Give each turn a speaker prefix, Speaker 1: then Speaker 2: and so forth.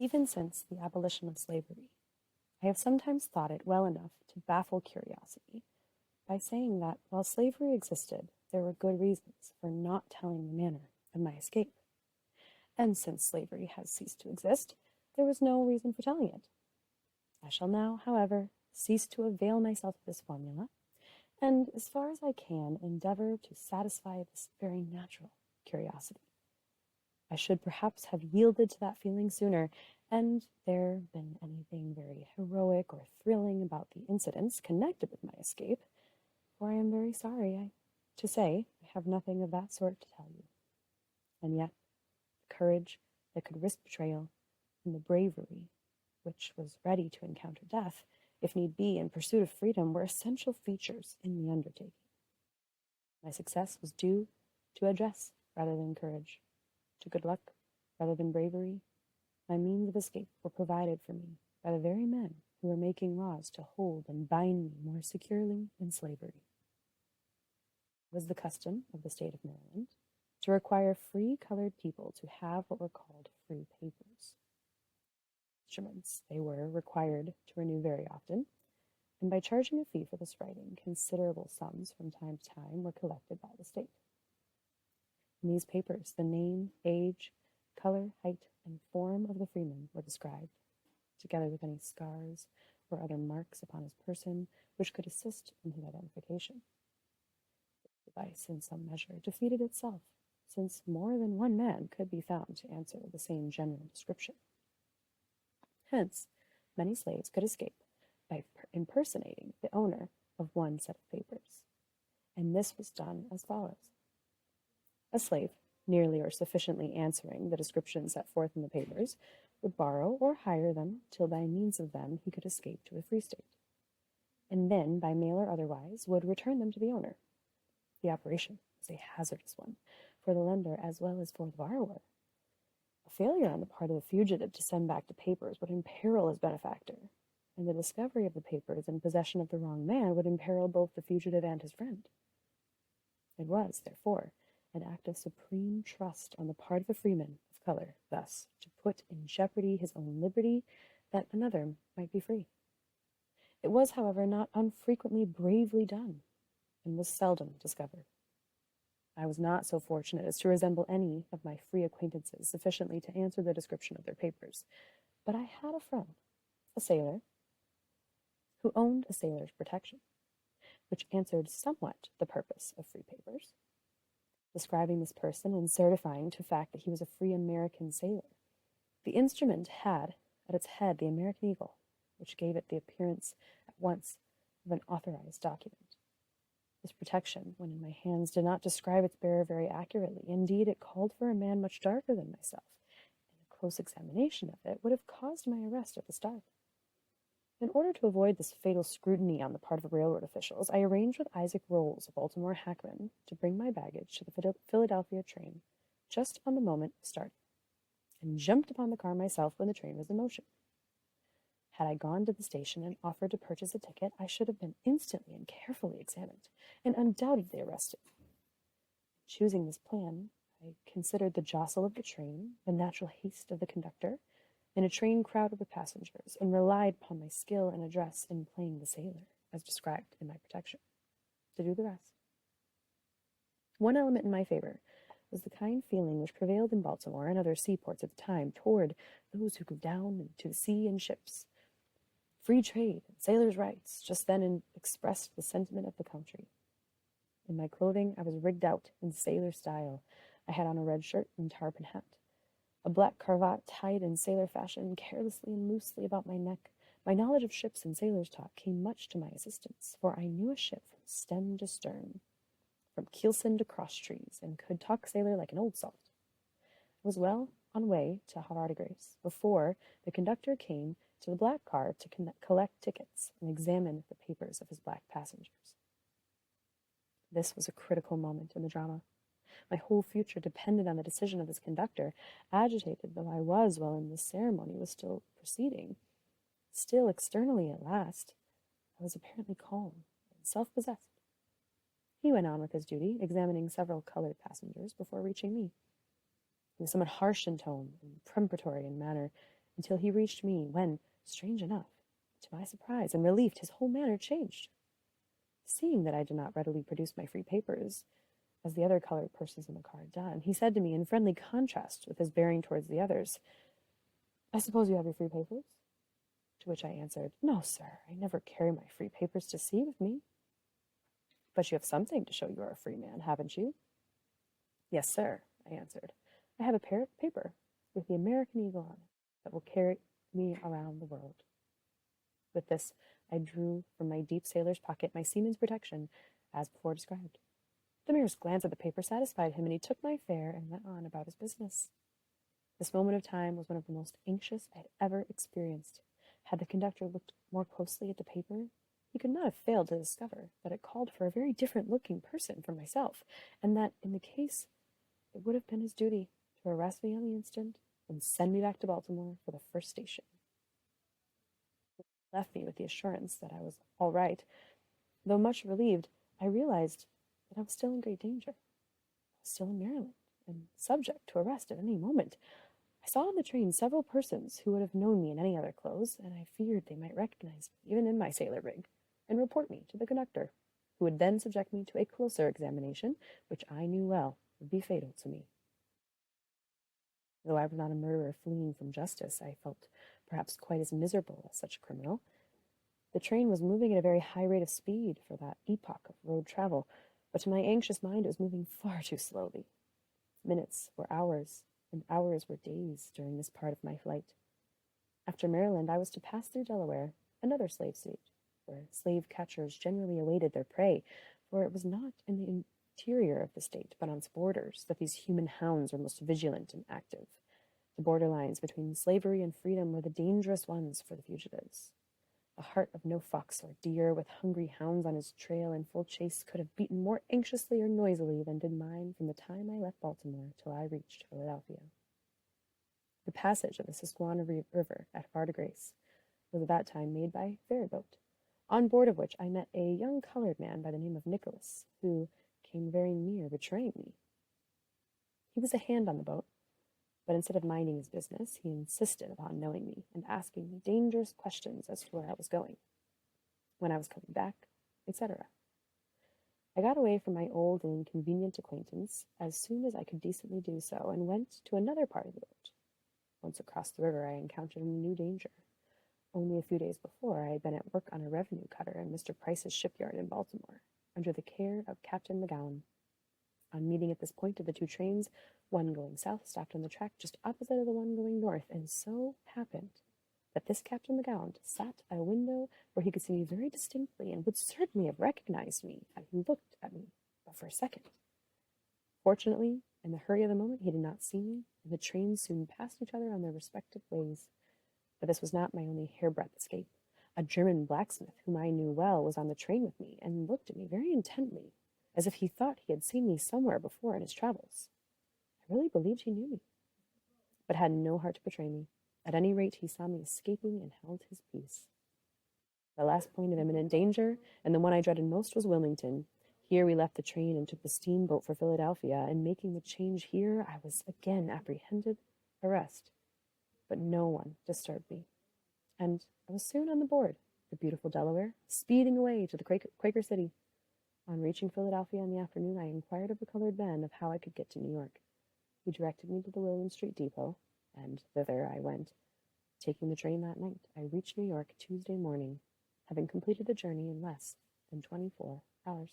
Speaker 1: Even since the abolition of slavery, I have sometimes thought it well enough to baffle curiosity by saying that while slavery existed, there were good reasons for not telling the manner of my escape. And since slavery has ceased to exist, there was no reason for telling it. I shall now, however, cease to avail myself of this formula, and as far as I can, endeavor to satisfy this very natural curiosity. I should perhaps have yielded to that feeling sooner, and there been anything very heroic or thrilling about the incidents connected with my escape, for I am very sorry to say I have nothing of that sort to tell you. And yet, the courage that could risk betrayal, and the bravery which was ready to encounter death, if need be, in pursuit of freedom, were essential features in the undertaking. My success was due to address rather than courage, to good luck rather than bravery. My means of escape were provided for me by the very men who were making laws to hold and bind me more securely than slavery. It was the custom of the state of Maryland to require free colored people to have what were called free papers. Instruments they were required to renew very often, and by charging a fee for this writing, considerable sums from time to time were collected by the state. In these papers, the name, age, color, height, and form of the freeman were described, together with any scars or other marks upon his person which could assist in his identification. This device, in some measure, defeated itself, since more than one man could be found to answer the same general description. Hence, many slaves could escape by impersonating the owner of one set of papers, and this was done as follows. A slave, nearly or sufficiently answering the description set forth in the papers, would borrow or hire them till by means of them he could escape to a free state, and then, by mail or otherwise, would return them to the owner. The operation was a hazardous one for the lender as well as for the borrower. A failure on the part of the fugitive to send back the papers would imperil his benefactor, and the discovery of the papers in possession of the wrong man would imperil both the fugitive and his friend. It was, therefore, an act of supreme trust on the part of a freeman of color, thus to put in jeopardy his own liberty that another might be free. It was, however, not unfrequently bravely done, and was seldom discovered. I was not so fortunate as to resemble any of my free acquaintances sufficiently to answer the description of their papers, but I had a friend, a sailor, who owned a sailor's protection, which answered somewhat the purpose of free papers, describing this person and certifying to the fact that he was a free American sailor. The instrument had at its head the American eagle, which gave it the appearance at once of an authorized document. This protection, when in my hands, did not describe its bearer very accurately. Indeed, it called for a man much darker than myself, and a close examination of it would have caused my arrest at the start. In order to avoid this fatal scrutiny on the part of railroad officials, I arranged with Isaac Rolls, a Baltimore hackman, to bring my baggage to the Philadelphia train just on the moment of starting, and jumped upon the car myself when the train was in motion. Had I gone to the station and offered to purchase a ticket, I should have been instantly and carefully examined, and undoubtedly arrested. In choosing this plan, I considered the jostle of the train, the natural haste of the conductor, and a train crowded with passengers, and relied upon my skill and address in playing the sailor, as described in my protection, to do the rest. One element in my favor was the kind feeling which prevailed in Baltimore and other seaports at the time toward those who go down into the sea in ships. Free trade and sailors' rights just then expressed the sentiment of the country. In my clothing, I was rigged out in sailor style. I had on a red shirt and tarpon hat, a black cravat tied in sailor fashion carelessly and loosely about my neck. My knowledge of ships and sailors' talk came much to my assistance, for I knew a ship from stem to stern, from keelson to cross trees, and could talk sailor like an old salt. I was well on way to Havre de Grace before the conductor came to the black car to collect tickets and examine the papers of his black passengers. This was a critical moment in the drama. My whole future depended on the decision of this conductor. Agitated though I was while in this ceremony was still proceeding, still externally at last, I was apparently calm and self-possessed. He went on with his duty, examining several colored passengers before reaching me. He was somewhat harsh in tone and peremptory in manner, until he reached me, when, strange enough, to my surprise and relief, his whole manner changed. Seeing that I did not readily produce my free papers, as the other colored persons in the car had done, he said to me, in friendly contrast with his bearing towards the others, "I suppose you have your free papers?" To which I answered, "No, sir, I never carry my free papers to sea with me." "But you have something to show you are a free man, haven't you?" "Yes, sir," I answered. "I have a paper with the American eagle on it that will carry me around the world." With this, I drew from my deep sailor's pocket my seaman's protection, as before described. The merest glance at the paper satisfied him, and he took my fare and went on about his business. This moment of time was one of the most anxious I had ever experienced. Had the conductor looked more closely at the paper, he could not have failed to discover that it called for a very different-looking person from myself, and that, in the case, it would have been his duty to arrest me on the instant and send me back to Baltimore for the first station. It left me with the assurance that I was all right. Though much relieved, I realized that I was still in great danger. I was still in Maryland, and subject to arrest at any moment. I saw on the train several persons who would have known me in any other clothes, and I feared they might recognize me, even in my sailor rig, and report me to the conductor, who would then subject me to a closer examination, which I knew well would be fatal to me. Though I was not a murderer fleeing from justice, I felt perhaps quite as miserable as such a criminal. The train was moving at a very high rate of speed for that epoch of road travel, but to my anxious mind it was moving far too slowly. Minutes were hours, and hours were days during this part of my flight. After Maryland, I was to pass through Delaware, another slave state, where slave catchers generally awaited their prey, for it was not in the interior of the state, but on its borders, that these human hounds were most vigilant and active. The border lines between slavery and freedom were the dangerous ones for the fugitives. The heart of no fox or deer, with hungry hounds on his trail in full chase, could have beaten more anxiously or noisily than did mine from the time I left Baltimore till I reached Philadelphia. The passage of the Susquehanna River at Far de Grace was at that time made by ferry boat, on board of which I met a young colored man by the name of Nicholas, who came very near betraying me. He was a hand on the boat, but instead of minding his business, he insisted upon knowing me and asking me dangerous questions as to where I was going, when I was coming back, etc. I got away from my old and inconvenient acquaintance as soon as I could decently do so, and went to another part of the boat. Once across the river, I encountered a new danger. Only a few days before, I had been at work on a revenue cutter in Mr. Price's shipyard in Baltimore, under the care of Captain McGowan. On meeting at this point of the two trains, one going south stopped on the track just opposite of the one going north, and so happened that this Captain McGowan sat at a window where he could see me very distinctly, and would certainly have recognized me had he looked at me but for a second. Fortunately, in the hurry of the moment, he did not see me, and the trains soon passed each other on their respective ways. But this was not my only hairbreadth escape. A German blacksmith, whom I knew well, was on the train with me, and looked at me very intently, as if he thought he had seen me somewhere before in his travels. I really believed he knew me, but had no heart to betray me. At any rate, he saw me escaping and held his peace. The last point of imminent danger, and the one I dreaded most, was Wilmington. Here we left the train and took the steamboat for Philadelphia, and making the change here, I was again apprehended, arrested. But no one disturbed me, and I was soon on the board, the beautiful Delaware, speeding away to the Quaker City. On reaching Philadelphia in the afternoon, I inquired of the colored man of how I could get to New York. He directed me to the William Street depot, and thither I went. Taking the train that night, I reached New York Tuesday morning, having completed the journey in less than 24 hours.